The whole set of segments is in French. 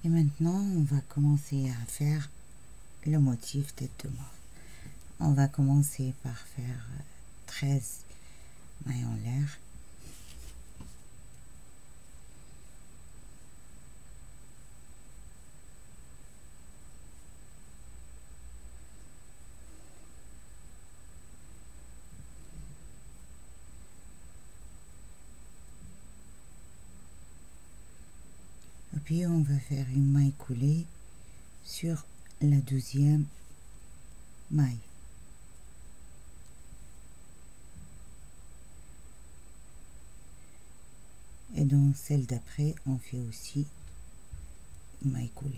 Et maintenant, on va commencer à faire le motif tête de mort. On va commencer par faire 13 mailles en l'air. Et puis on va faire une maille coulée sur la 12e maille. Et dans celle d'après, on fait aussi une maille coulée.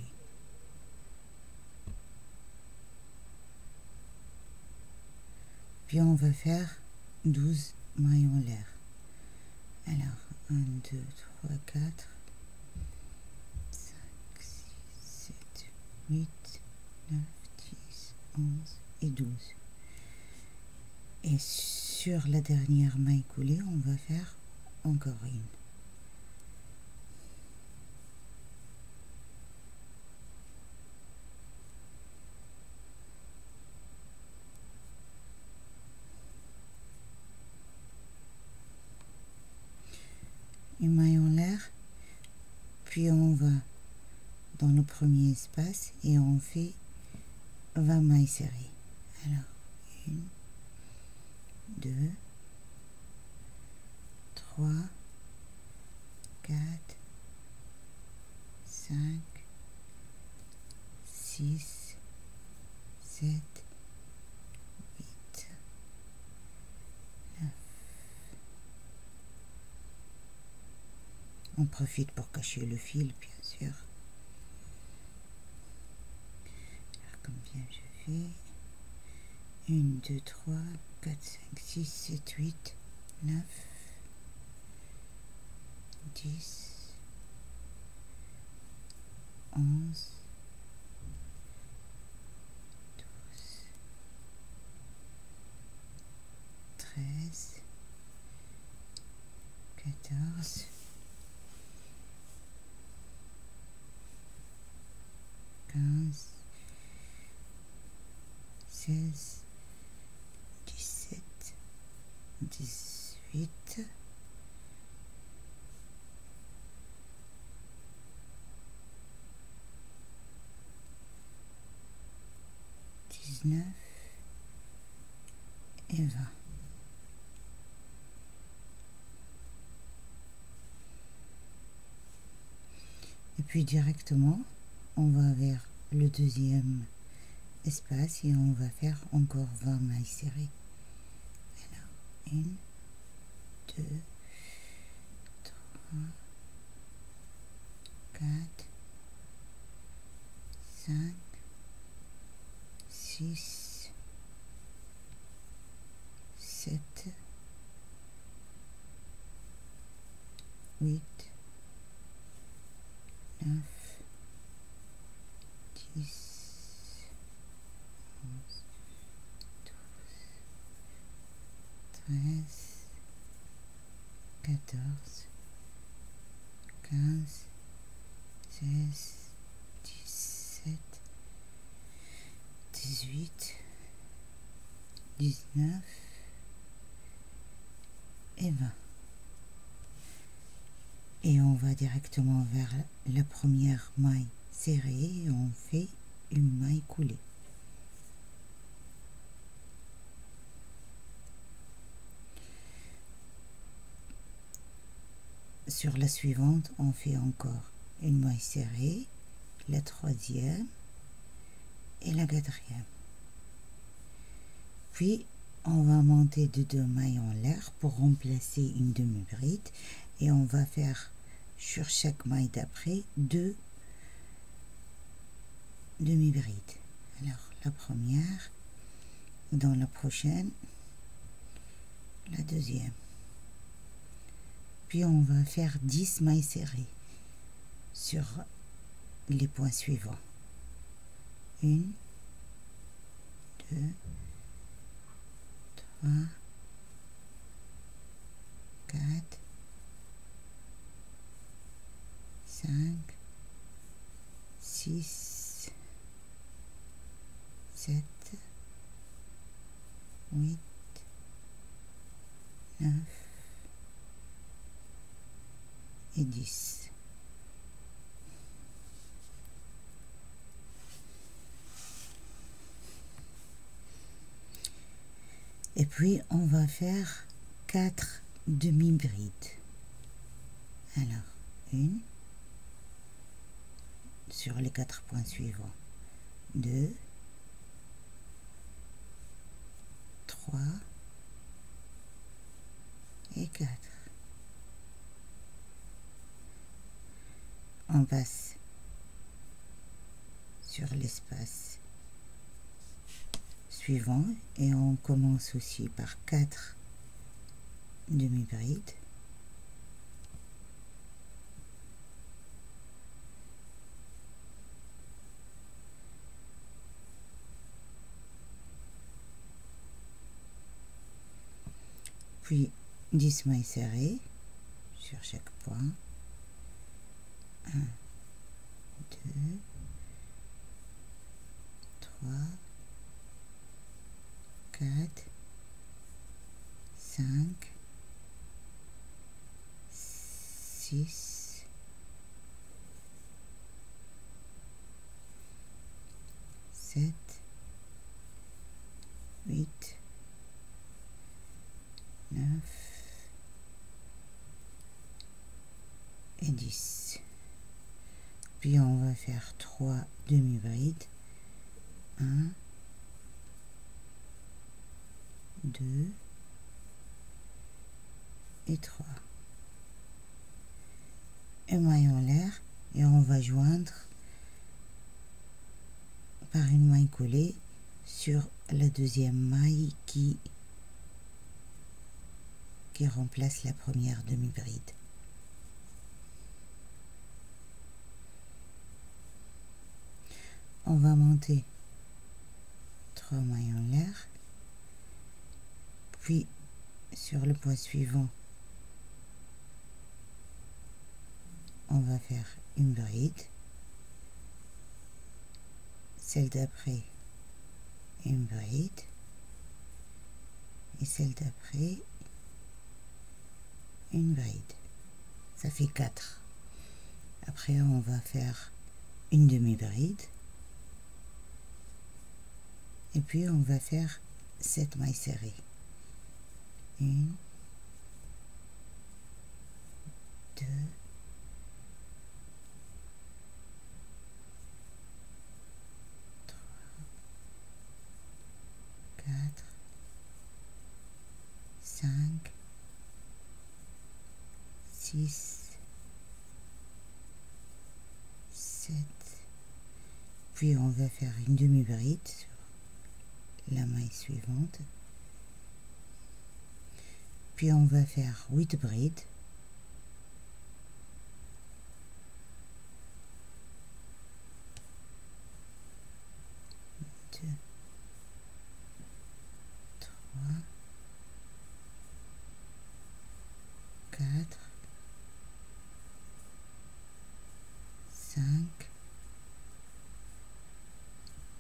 Puis on va faire 12 mailles en l'air. Alors, 1, 2, 3, 4, 5, 6, 7, 8, 9, 10, 11 et 12. Et sur la dernière maille coulée, on va faire encore une maille en l'air, puis on va dans le premier espace et on fait 20 mailles serrées. Alors, 1, 2, 3, 4, 5, 6, 7, 8, 9. On profite pour cacher le fil, bien sûr. Alors, combien je fais? 1, 2, 3, 4, 5, 6, 7, 8, 9, 10, 11, 12, 13, 14, 15, 16, 17, 18, 19 et 20. Et puis directement, on va vers le deuxième espace et on va faire encore 20 mailles serrées. Alors, 1, 2, 3, 4, 5, 6, 7, 8, 9, 10, 11, 12, 13, 14, 15, 16, 17, 18, 19 et 20. Et on va directement vers la première maille serrée et on fait une maille coulée. Sur la suivante, on fait encore une maille serrée, la troisième et la quatrième. Puis on va monter de 2 mailles en l'air pour remplacer une demi-bride et on va faire sur chaque maille d'après 2 demi-brides. Alors la première, dans la prochaine, la deuxième. Puis on va faire 10 mailles serrées sur les points suivants. 1, 2, 3, 4, 5, 6, 7, 8, 9 et 10. Et puis on va faire 4 demi-brides. Alors, une sur les 4 points suivants, 2, 3 et 4. On passe sur l'espace suivant et on commence aussi par 4 demi-brides. Puis 10 mailles serrées sur chaque point. 1, 2, 3, 4, 5, 6, 7, 8, 9 et 10. Puis on va faire 3 demi-brides. 1, 2 et 3. Un maille en l'air et on va joindre par une maille collée sur la deuxième maille qui remplace la première demi-bride. On va monter 3 mailles en l'air, puis sur le point suivant on va faire une bride, celle d'après une bride et celle d'après une bride. Ça fait 4. Après on va faire une demi-bride et puis on va faire 7 mailles serrées. 1, 2, 3, 4, 5, 6, 7, puis on va faire une demi-bride sur la maille suivante, puis on va faire 8 brides, deux, 3, 4, 5,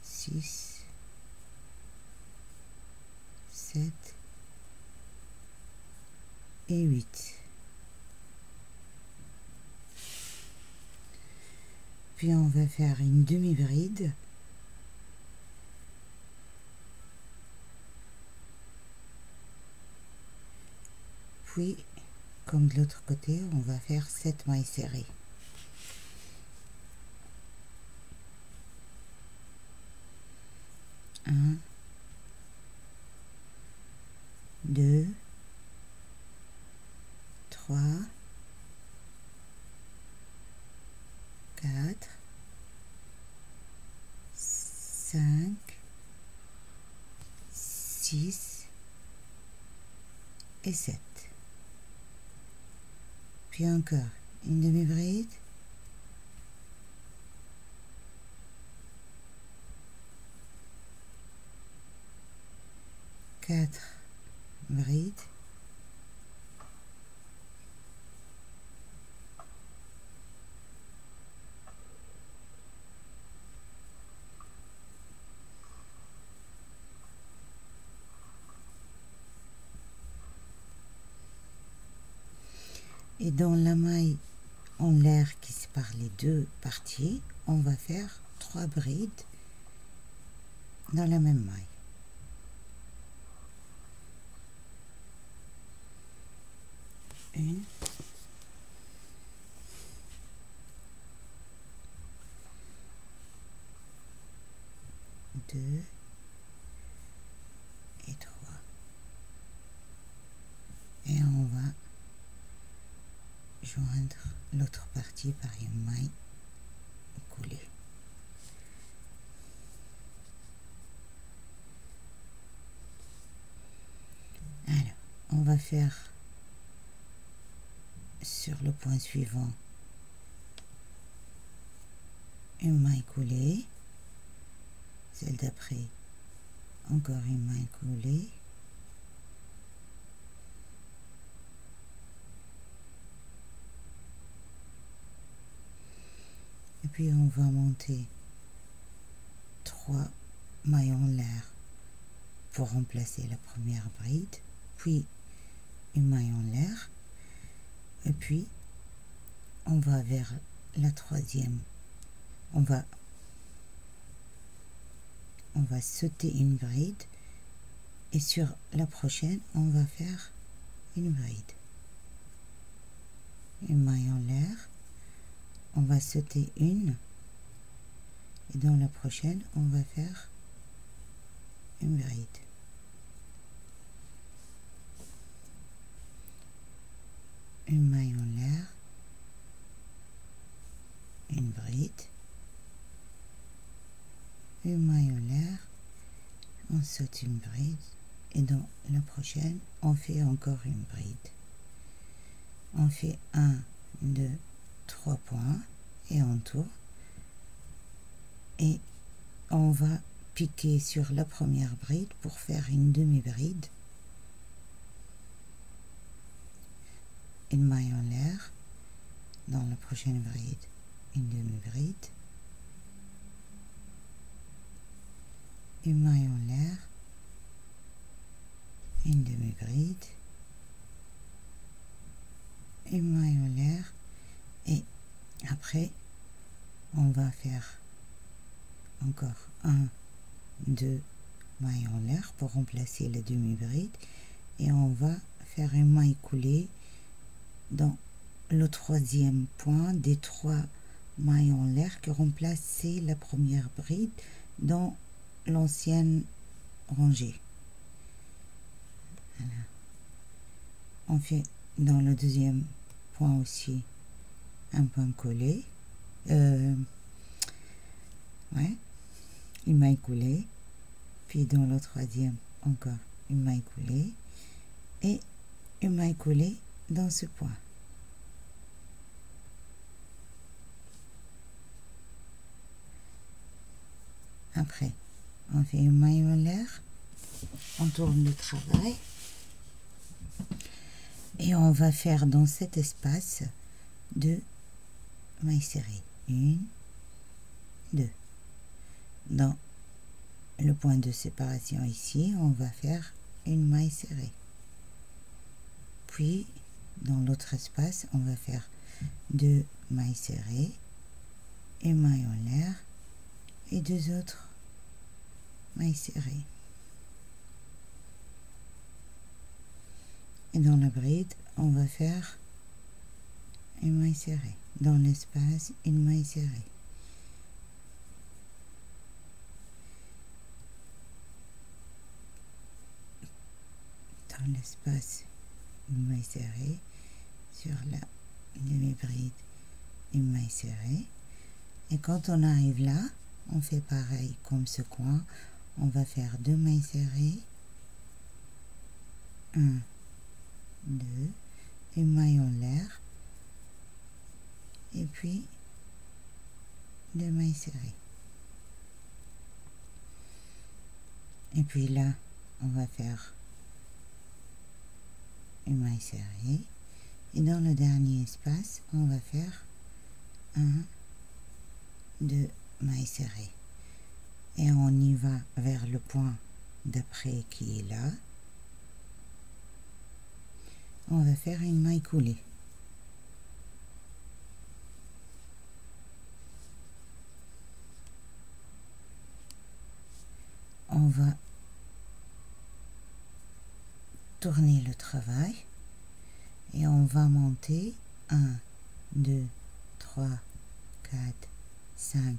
6, 7 et 8. Puis on va faire une demi-bride puis comme de l'autre côté on va faire 7 mailles serrées. 1, 2, 3, 4, 5, 6 et 7. Puis encore une demi-bride, quatre brides, Et dans la maille en l'air qui sépare les deux parties, on va faire 3 brides dans la même maille. Une, deux et 3. Et on va joindre l'autre partie par une maille coulée. Alors, on va faire sur le point suivant une maille coulée, celle d'après encore une maille coulée, et puis on va monter 3 mailles en l'air pour remplacer la première bride, puis une maille en l'air, et puis on va vers la troisième, on va sauter une bride, et sur la prochaine on va faire une bride, une maille en l'air, on va sauter une, et dans la prochaine on va faire une bride. Une maille en l'air, une bride, une maille en l'air, on saute une bride, et dans la prochaine on fait encore une bride. On fait 1, 2, 3 points et on tourne, et on va piquer sur la première bride pour faire une demi-bride, une maille en l'air, dans la prochaine bride une demi-bride, une maille en l'air, une demi-bride, une maille en l'air, et après on va faire encore 1, 2 mailles en l'air pour remplacer la demi-bride, et on va faire une maille coulée dans le troisième point des 3 mailles en l'air qui remplaçaient la première bride dans l'ancienne rangée. Voilà. On fait dans le deuxième point aussi un point collé, une maille coulée, puis dans le troisième encore une maille coulée et une maille coulée dans ce point. Après, on fait une maille en l'air, on tourne le travail et on va faire dans cet espace 2 mailles serrées. 1, 2. Dans le point de séparation ici, on va faire une maille serrée. Puis, dans l'autre espace, on va faire 2 mailles serrées, une maille en l'air et 2 autres mailles serrées. Et dans la bride, on va faire une maille serrée. Dans l'espace, une maille serrée. Dans l'espace, une maille serrée. Sur la demi-bride, une maille serrée. Et quand on arrive là, on fait pareil comme ce coin. On va faire 2 mailles serrées. 1, 2, une maille en l'air. Et puis 2 mailles serrées. Et puis là, on va faire une maille serrée. Et dans le dernier espace, on va faire 1, 2 mailles serrées. Et on y va vers le point d'après qui est là. On va faire une maille coulée. va tourner le travail et on va monter 1, 2, 3, 4, 5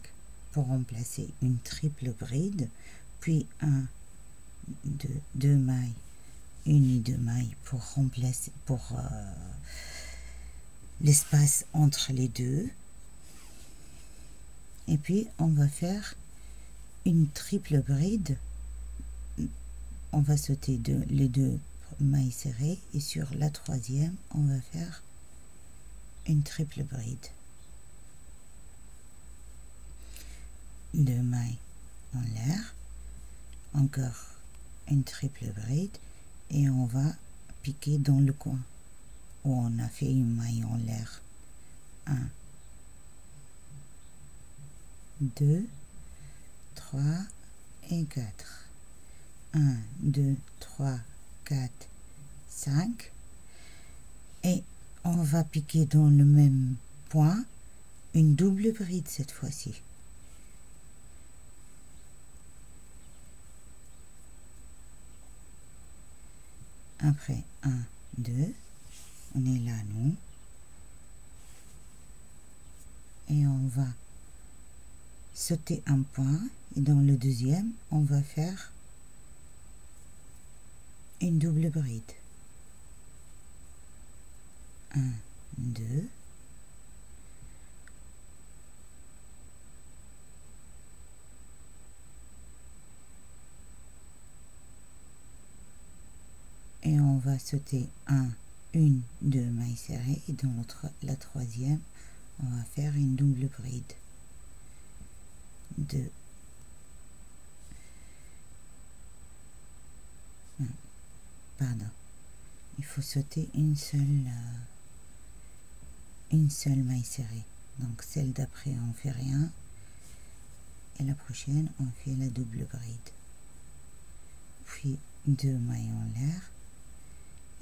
pour remplacer une triple bride, puis 1, 2 mailles, une et 2 mailles pour remplacer l'espace entre les deux, et puis on va faire une triple bride. On va sauter les 2 mailles serrées et sur la troisième on va faire une triple bride, 2 mailles en l'air, encore une triple bride et on va piquer dans le coin où on a fait une maille en l'air. 1, 2, 3 et 4. 1, 2, 3, 4, 5. Et on va piquer dans le même point une double bride cette fois-ci. Après 1, 2, on est là nous. Et on va sauter un point et dans le deuxième, on va faire une double bride. 1, 2. Et on va sauter 1, 2 mailles serrées et dans la troisième, on va faire une double bride. 2. Pardon. Il faut sauter une seule maille serrée. Donc celle d'après on fait rien et la prochaine on fait la double bride. Puis 2 mailles en l'air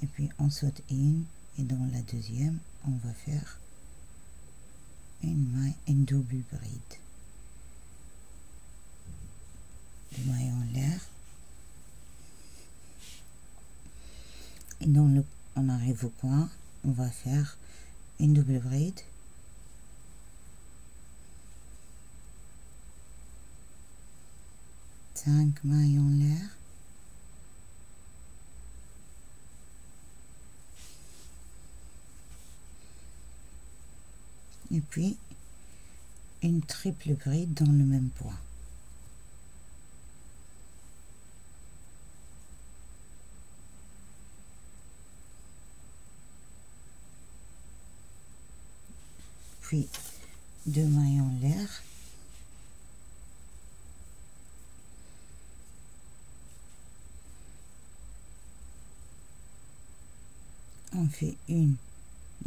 et puis on saute une et dans la deuxième on va faire une double bride. 2 mailles en l'air et on arrive au coin, on va faire une double bride, cinq mailles en l'air, et puis une triple bride dans le même point. Puis 2 mailles en l'air, on fait 1,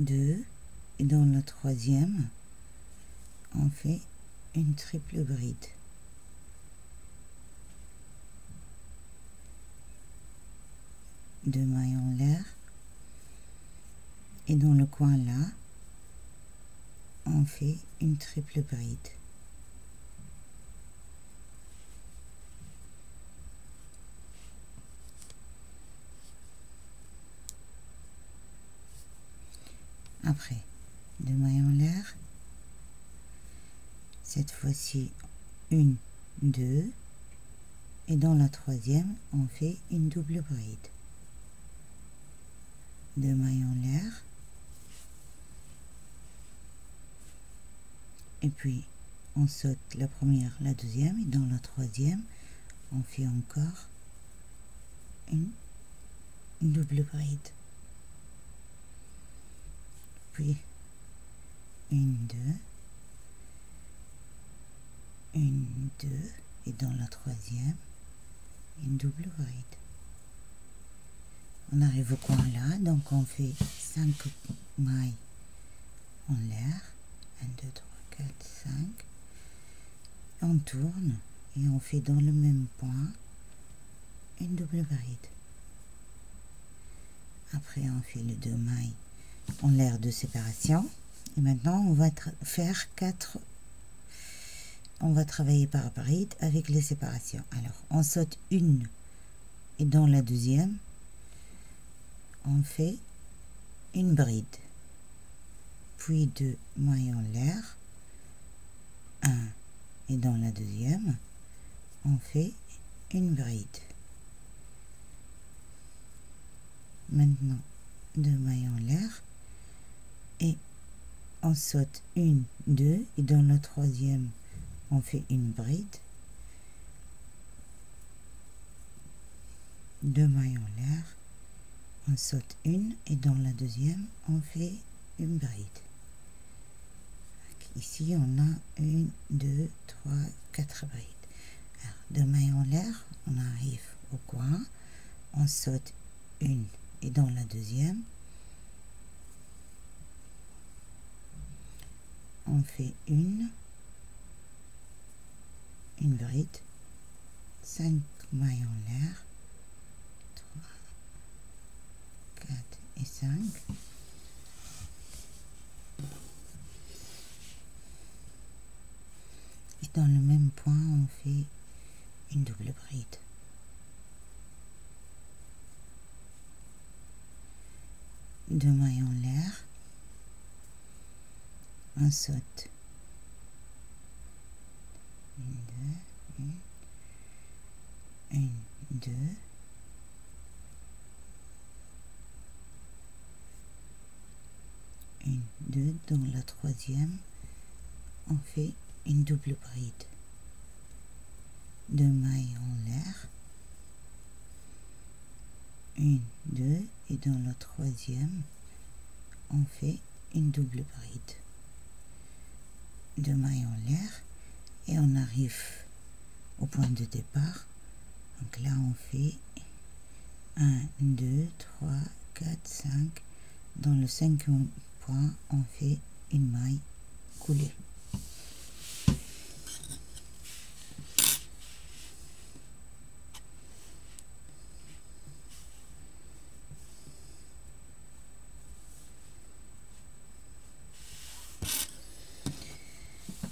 2 et dans la troisième on fait une triple bride. Deux mailles en l'air et dans le coin là on fait une triple bride. Après 2 mailles en l'air, cette fois-ci 1, 2 et dans la troisième on fait une double bride. 2 mailles en l'air et puis on saute la première, la deuxième et dans la troisième on fait encore une double bride. Puis 1, 2, 1, 2 et dans la troisième une double bride. On arrive au coin là, donc on fait 5 mailles en l'air, 1, 2, 3, 4, 5, on tourne et on fait dans le même point une double bride. Après on fait les 2 mailles en l'air de séparation et maintenant on va faire 4 on va travailler par bride avec les séparations. Alors, on saute une et dans la deuxième, on fait une bride, puis 2 mailles en l'air, 1 et dans la deuxième, on fait une bride. Maintenant, 2 mailles en l'air et on saute 1, 2 et dans la troisième, on fait une bride, 2 mailles en l'air, on saute une et dans la deuxième, on fait une bride. Ici, on a 1, 2, 3, 4 brides. Alors, 2 mailles en l'air, on arrive au coin, on saute une et dans la deuxième, on fait une bride, 5 mailles en l'air, 3, 4 et 5. Et dans le même point, on fait une double bride. Deux mailles en l'air, on saute, 1, 2, 1, 2, dans la troisième, on fait une double bride, 2 mailles en l'air, 1, 2 et dans la troisième, on fait une double bride, 2 mailles en l'air et on arrive au point de départ. Donc là, on fait 1, 2, 3, 4, 5. Dans le cinquième point, on fait une maille coulée.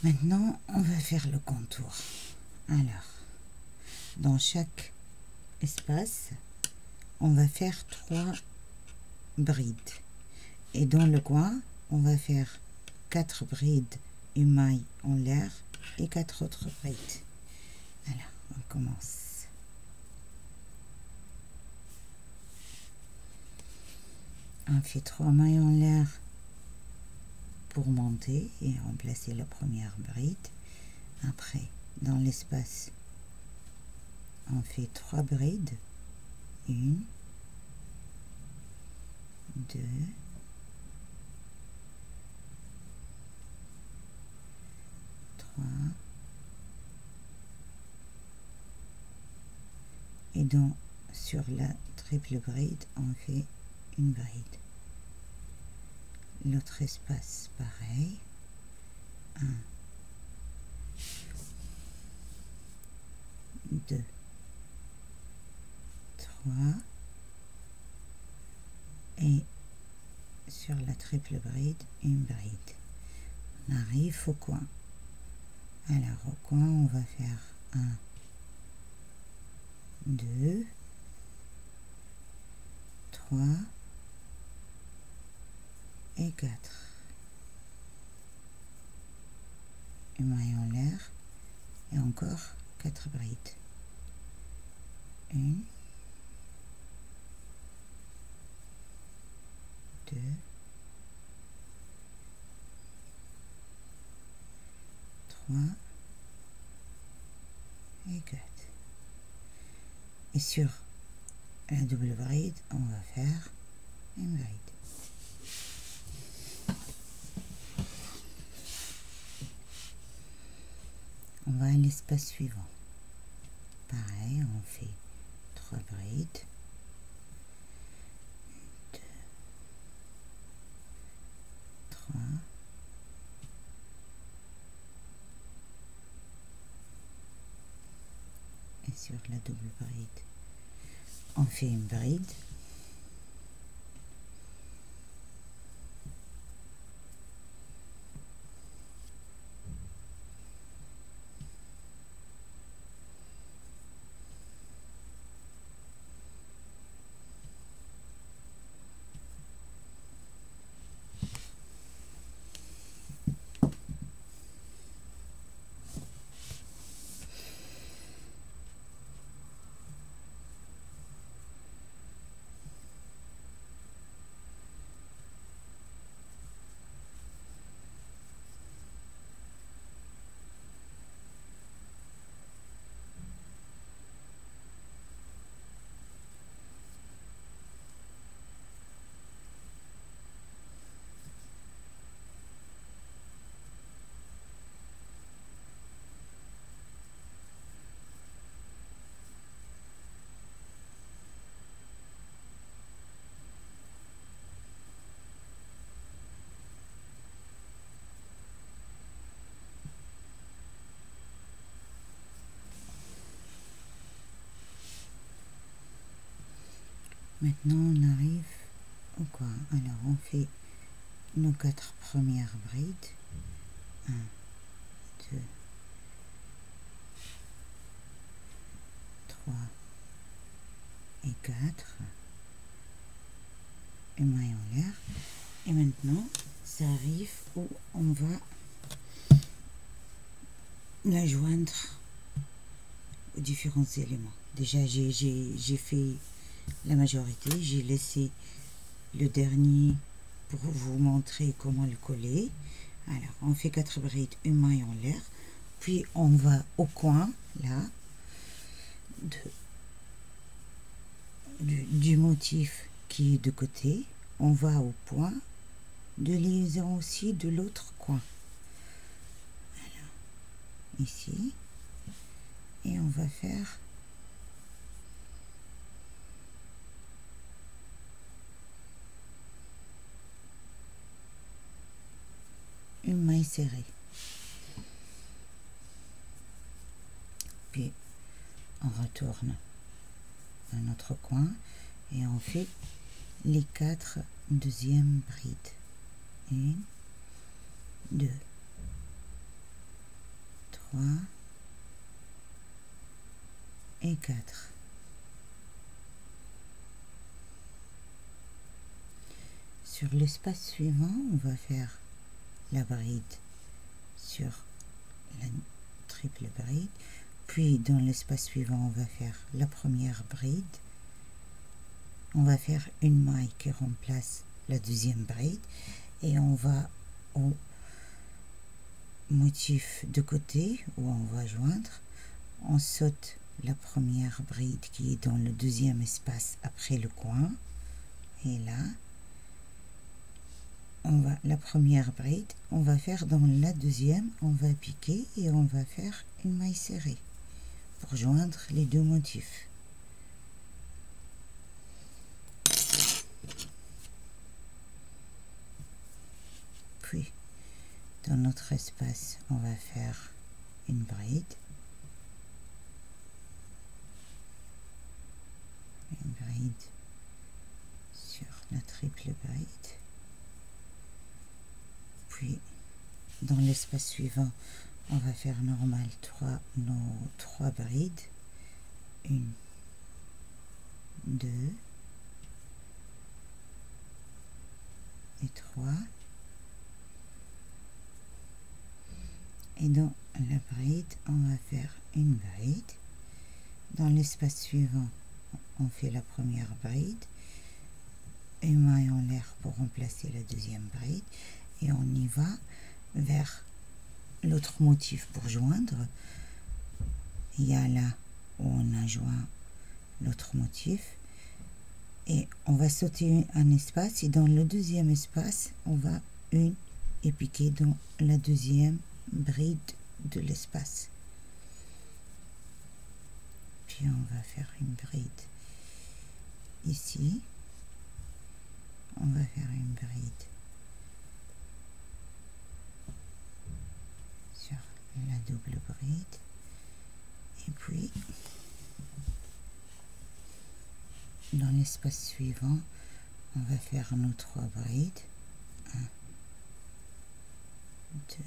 Maintenant, on va faire le contour. Alors, dans chaque espace, on va faire 3 brides. Et dans le coin, on va faire 4 brides, une maille en l'air et 4 autres brides. Alors, on commence. On fait 3 mailles en l'air pour monter et remplacer la première bride. Après, dans l'espace, on fait 3 brides, 1, 2, 3 et donc sur la triple bride, on fait une bride. L'autre espace, pareil, 1, 2, 3 et sur la triple bride, une bride. On arrive au coin. Alors au coin, on va faire 1, 2, 3 et 4. Une maille en l'air et encore 4 brides. 1, 2, 3 et 4. Et sur la double bride, on va faire une bride. On va à l'espace suivant. Pareil, on fait 3 brides. 2, 3. Et sur la double bride, on fait une bride. Maintenant on arrive au coin. Alors on fait nos 4 premières brides. 1, 2, 3 et 4. Une maille en l'air. Et maintenant ça arrive où on va la joindre aux différents éléments. Déjà j'ai fait la majorité, j'ai laissé le dernier pour vous montrer comment le coller. Alors on fait 4 brides, une maille en l'air, puis on va au coin là du motif qui est de côté, on va au point de liaison aussi de l'autre coin. Alors ici, et on va faire une maille serrée. Puis on retourne à notre coin et on fait les 4 deuxièmes brides. 1, 2, 3 et 4. Sur l'espace suivant, on va faire la bride sur la triple bride, puis dans l'espace suivant on va faire la première bride, on va faire une maille qui remplace la deuxième bride et on va au motif de côté où on va joindre, on saute la première bride qui est dans le deuxième espace après le coin, et là on va, la première bride, on va faire dans la deuxième, on va piquer et on va faire une maille serrée pour joindre les deux motifs. Puis dans notre espace, on va faire une bride, sur la triple bride. Puis dans l'espace suivant, on va faire normal nos 3 brides, 1, 2 et 3, et dans la bride on va faire une bride. Dans l'espace suivant, on fait la première bride, une maille en l'air pour remplacer la deuxième bride, et on y va vers l'autre motif pour joindre. Il y a là où on a joint l'autre motif et on va sauter un espace, et dans le deuxième espace on va une et piquer dans la deuxième bride de l'espace, puis on va faire une bride ici, on va faire une bride sur la double bride, et puis dans l'espace suivant on va faire nos 3 brides, 1, 2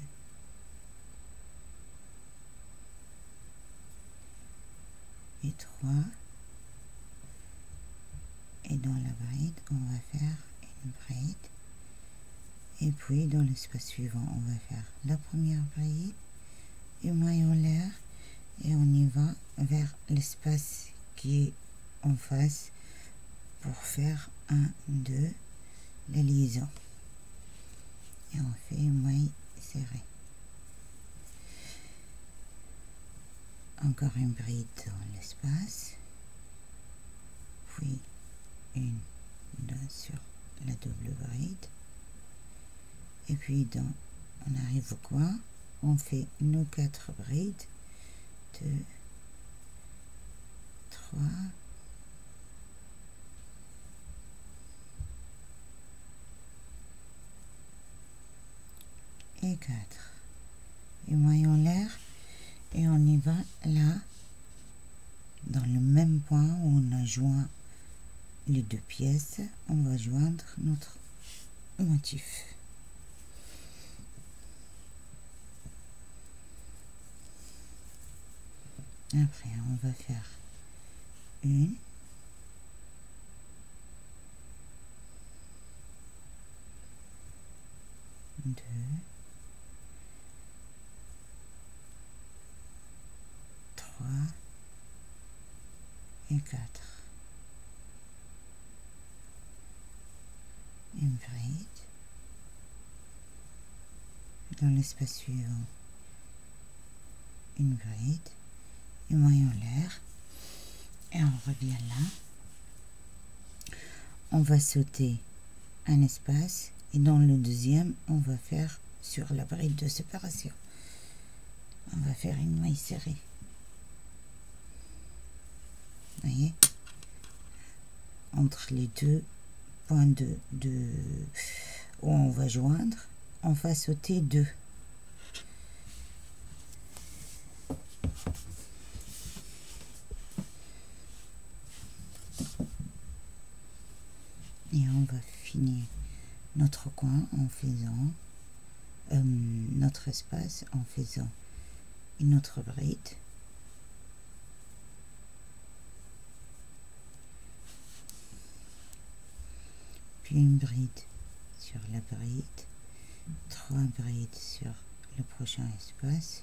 et 3, et dans la bride on va faire une bride, et puis dans l'espace suivant on va faire la première bride, une maille en l'air, et on y va vers l'espace qui est en face pour faire 1, 2 la liaison, et on fait une maille serrée. Encore une bride dans l'espace, puis une sur la double bride, et puis on arrive au coin, on fait nos 4 brides, 2, 3 et 4, et maille en l'air, et on y va là dans le même point où on a joint les deux pièces, on va joindre notre motif. Après, on va faire une, deux, trois et quatre. Une bride. Dans l'espace suivant, une bride, une maille en l'air, et on revient là. On va sauter un espace et dans le deuxième, on va faire sur la bride de séparation. On va faire une maille serrée. Vous voyez, entre les deux points où on va joindre, on va sauter deux. Et on va finir notre coin en faisant notre espace en faisant une autre bride, puis une bride sur la bride, trois brides sur le prochain espace,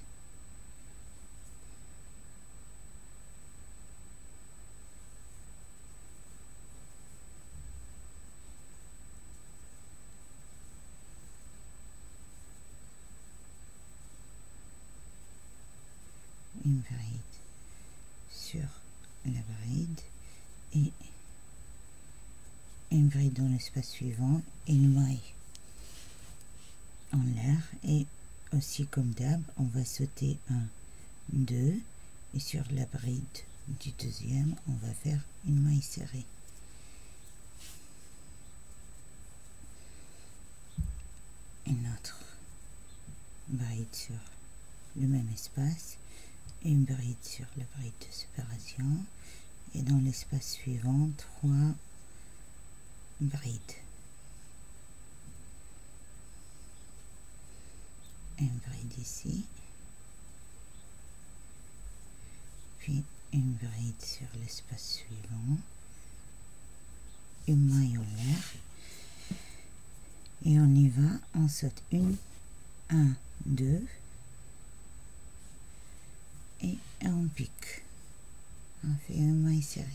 une bride sur la bride et une bride dans l'espace suivant et une maille en l'air, et aussi comme d'hab on va sauter un, deux, et sur la bride du deuxième on va faire une maille serrée. Une autre bride sur le même espace, une bride sur la bride de séparation, et dans l'espace suivant trois brides, une bride ici, puis une bride sur l'espace suivant, une maille en l'air, et on y va, on saute une, un, deux, et on pique, on fait une maille serrée.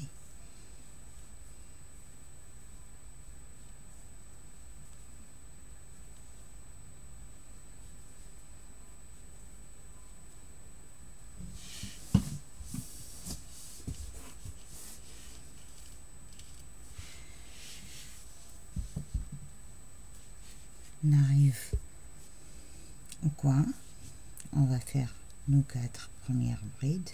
On arrive au coin, on va faire nos 4 premières brides.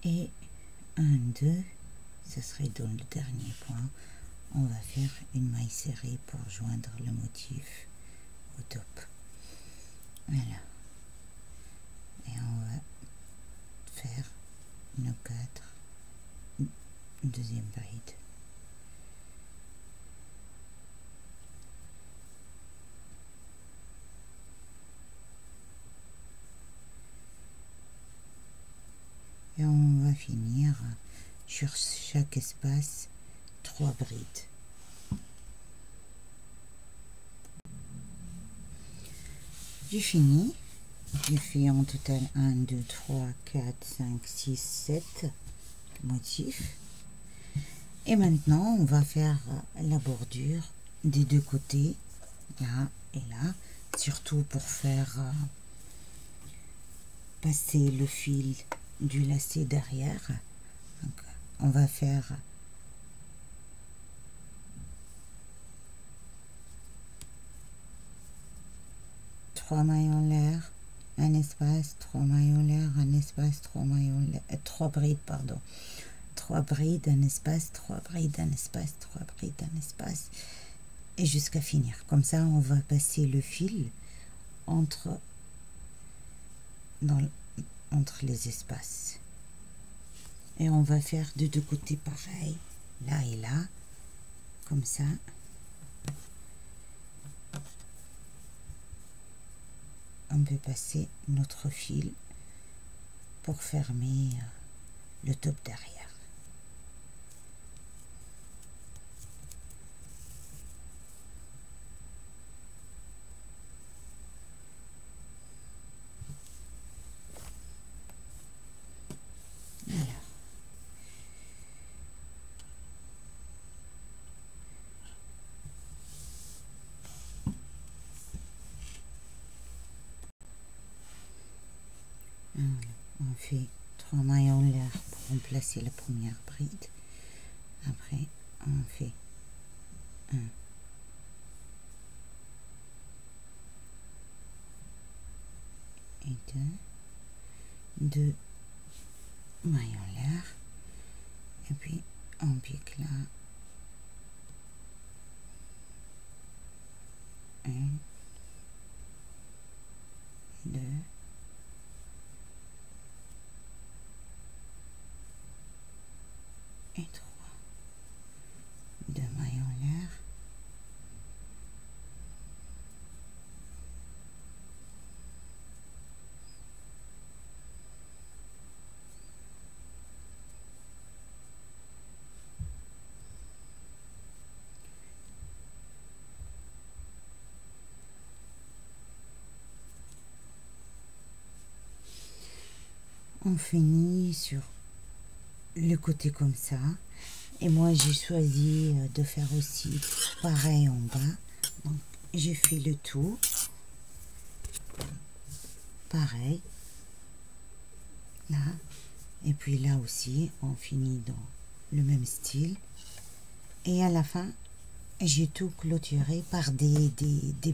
Et 1, 2, ce serait dans le dernier point. On va faire une maille serrée pour joindre le motif au top. Voilà. Et on va faire nos 4 deuxième bride. Et on va finir sur chaque espace 3 brides. J'ai fini. J'ai fait en total 1, 2, 3, 4, 5, 6, 7 motifs. Et maintenant, on va faire la bordure des deux côtés, là et là, surtout pour faire passer le fil du lacet derrière. Donc, on va faire trois mailles en l'air, un espace, trois mailles en l'air, un espace, trois mailles en l'air, trois brides, pardon, 3 brides d'un espace, 3 brides d'un espace, 3 brides d'un espace, et jusqu'à finir. Comme ça, on va passer le fil entre les espaces. Et on va faire de deux côtés pareil, là et là, comme ça. On peut passer notre fil pour fermer le top derrière. Alors, on fait 3 mailles en l'air pour remplacer la première bride. Après, on fait 1, 2, 2 mailles en l'air, et puis on pique là, 1, 2, et 3, 2 mailles en l'air, on finit sur le côté comme ça. Et moi j'ai choisi de faire aussi pareil en bas. Donc j'ai fait le tour pareil là, et puis là aussi on finit dans le même style, et à la fin j'ai tout clôturé par des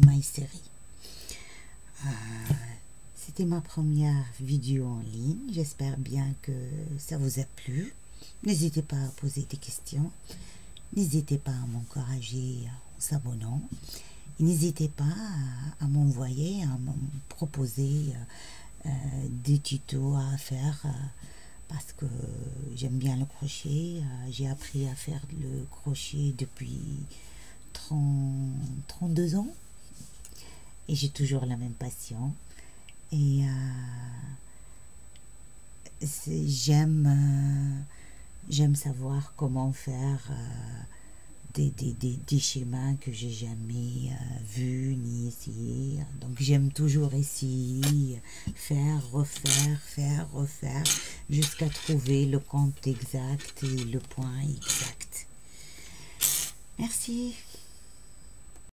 mailles serrées. C'était ma première vidéo en ligne. J'espère bien que ça vous a plu. N'hésitez pas à poser des questions. N'hésitez pas à m'encourager en s'abonnant. N'hésitez pas à m'envoyer, à me proposer des tutos à faire parce que j'aime bien le crochet. J'ai appris à faire le crochet depuis 32 ans et j'ai toujours la même passion. Et j'aime savoir comment faire des schémas que j'ai jamais vus ni essayé. Donc j'aime toujours essayer, faire, refaire, jusqu'à trouver le compte exact et le point exact. Merci.